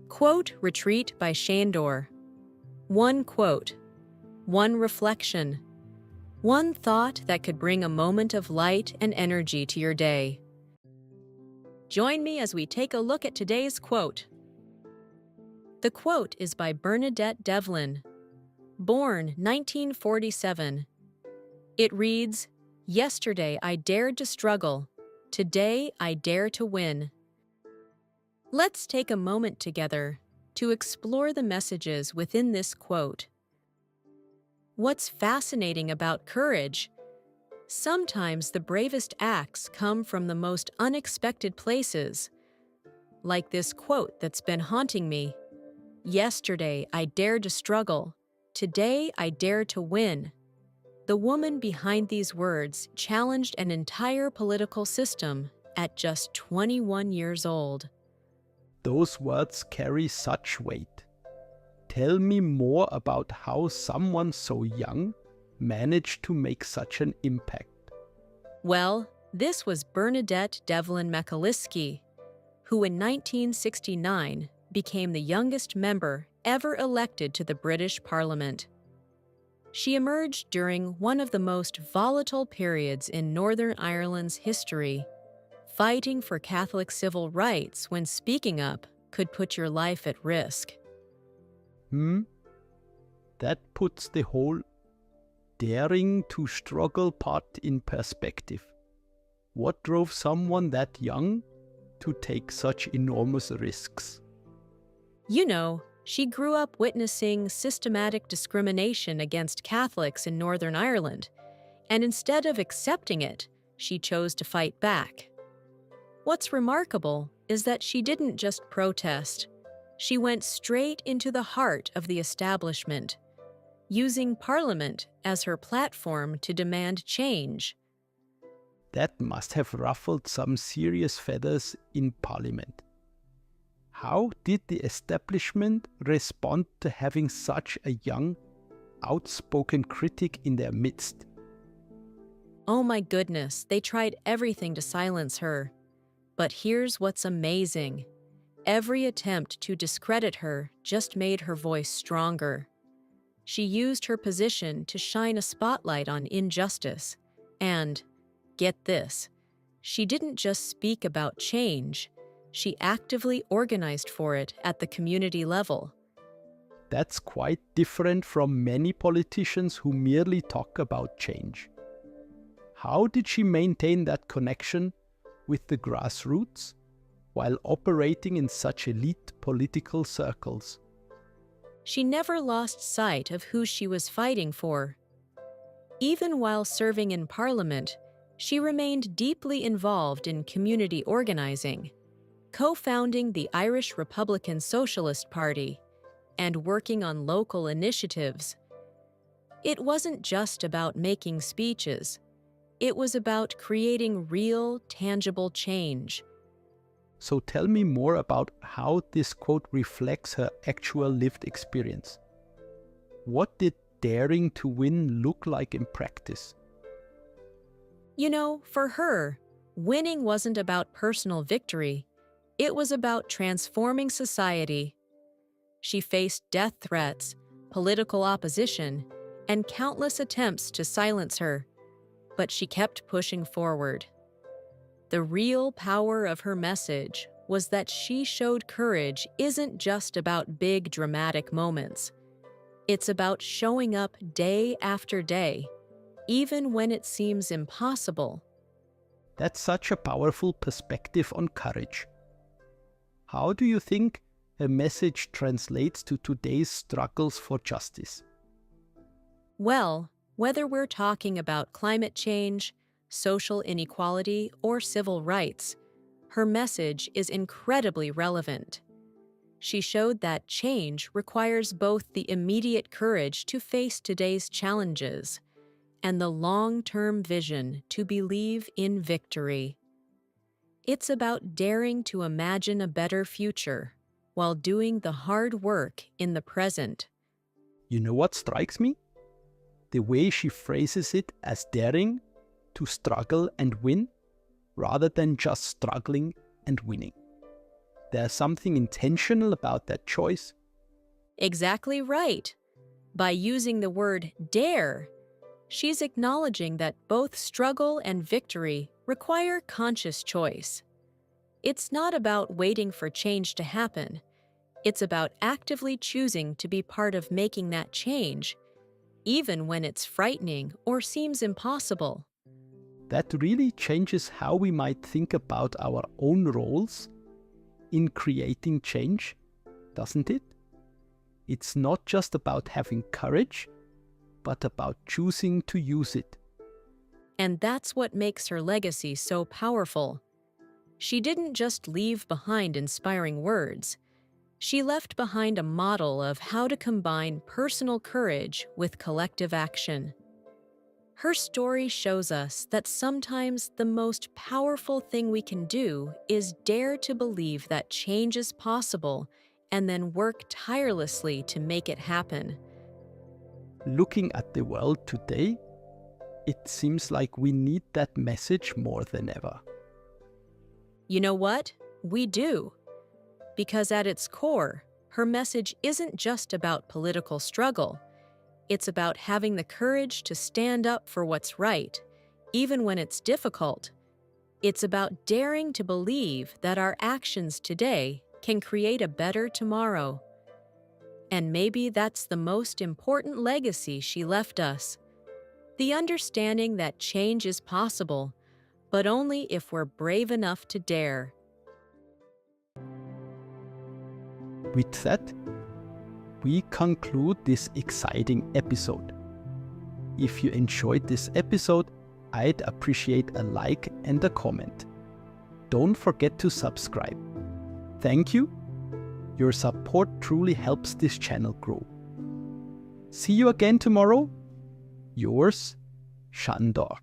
Quote Retreat by Sandor. One quote, one reflection, one thought that could bring a moment of light and energy to your day. Join me as we take a look at today's quote. The quote is by Bernadette Devlin, born 1947. It reads, "Yesterday I dared to struggle. Today I dare to win." Let's take a moment together to explore the messages within this quote. What's fascinating about courage? Sometimes the bravest acts come from the most unexpected places. Like this quote that's been haunting me. Yesterday I dared to struggle. Today I dare to win. The woman behind these words challenged an entire political system at just 21 years old. Those words carry such weight. Tell me more about how someone so young managed to make such an impact. Well, this was Bernadette Devlin McAlliskey, who in 1969 became the youngest member ever elected to the British Parliament. She emerged during one of the most volatile periods in Northern Ireland's history. Fighting for Catholic civil rights when speaking up could put your life at risk. That puts the whole daring to struggle part in perspective. What drove someone that young to take such enormous risks? You know, she grew up witnessing systematic discrimination against Catholics in Northern Ireland, and instead of accepting it, she chose to fight back. What's remarkable is that she didn't just protest. She went straight into the heart of the establishment, using Parliament as her platform to demand change. That must have ruffled some serious feathers in Parliament. How did the establishment respond to having such a young, outspoken critic in their midst? Oh my goodness, they tried everything to silence her. But here's what's amazing. Every attempt to discredit her just made her voice stronger. She used her position to shine a spotlight on injustice. And, get this, she didn't just speak about change, she actively organized for it at the community level. That's quite different from many politicians who merely talk about change. How did she maintain that connection with the grassroots while operating in such elite political circles? She never lost sight of who she was fighting for. Even while serving in Parliament, she remained deeply involved in community organizing, co-founding the Irish Republican Socialist Party and working on local initiatives. It wasn't just about making speeches. It was about creating real, tangible change. So tell me more about how this quote reflects her actual lived experience. What did daring to win look like in practice? You know, for her, winning wasn't about personal victory. It was about transforming society. She faced death threats, political opposition, and countless attempts to silence her. But she kept pushing forward. The real power of her message was that she showed courage isn't just about big dramatic moments. It's about showing up day after day, even when it seems impossible. That's such a powerful perspective on courage. How do you think a message translates to today's struggles for justice? Well, whether we're talking about climate change, social inequality, or civil rights, her message is incredibly relevant. She showed that change requires both the immediate courage to face today's challenges and the long-term vision to believe in victory. It's about daring to imagine a better future while doing the hard work in the present. You know what strikes me? The way she phrases it as daring to struggle and win, rather than just struggling and winning. There's something intentional about that choice. Exactly right. By using the word dare, she's acknowledging that both struggle and victory require conscious choice. It's not about waiting for change to happen. It's about actively choosing to be part of making that change, even when it's frightening or seems impossible. That really changes how we might think about our own roles in creating change, doesn't it? It's not just about having courage, but about choosing to use it. And that's what makes her legacy so powerful. She didn't just leave behind inspiring words. She left behind a model of how to combine personal courage with collective action. Her story shows us that sometimes the most powerful thing we can do is dare to believe that change is possible and then work tirelessly to make it happen. Looking at the world today, it seems like we need that message more than ever. You know what? We do. Because at its core, her message isn't just about political struggle. It's about having the courage to stand up for what's right, even when it's difficult. It's about daring to believe that our actions today can create a better tomorrow. And maybe that's the most important legacy she left us. The understanding that change is possible, but only if we're brave enough to dare. With that, we conclude this exciting episode. If you enjoyed this episode, I'd appreciate a like and a comment. Don't forget to subscribe. Thank you. Your support truly helps this channel grow. See you again tomorrow. Yours, Sandor.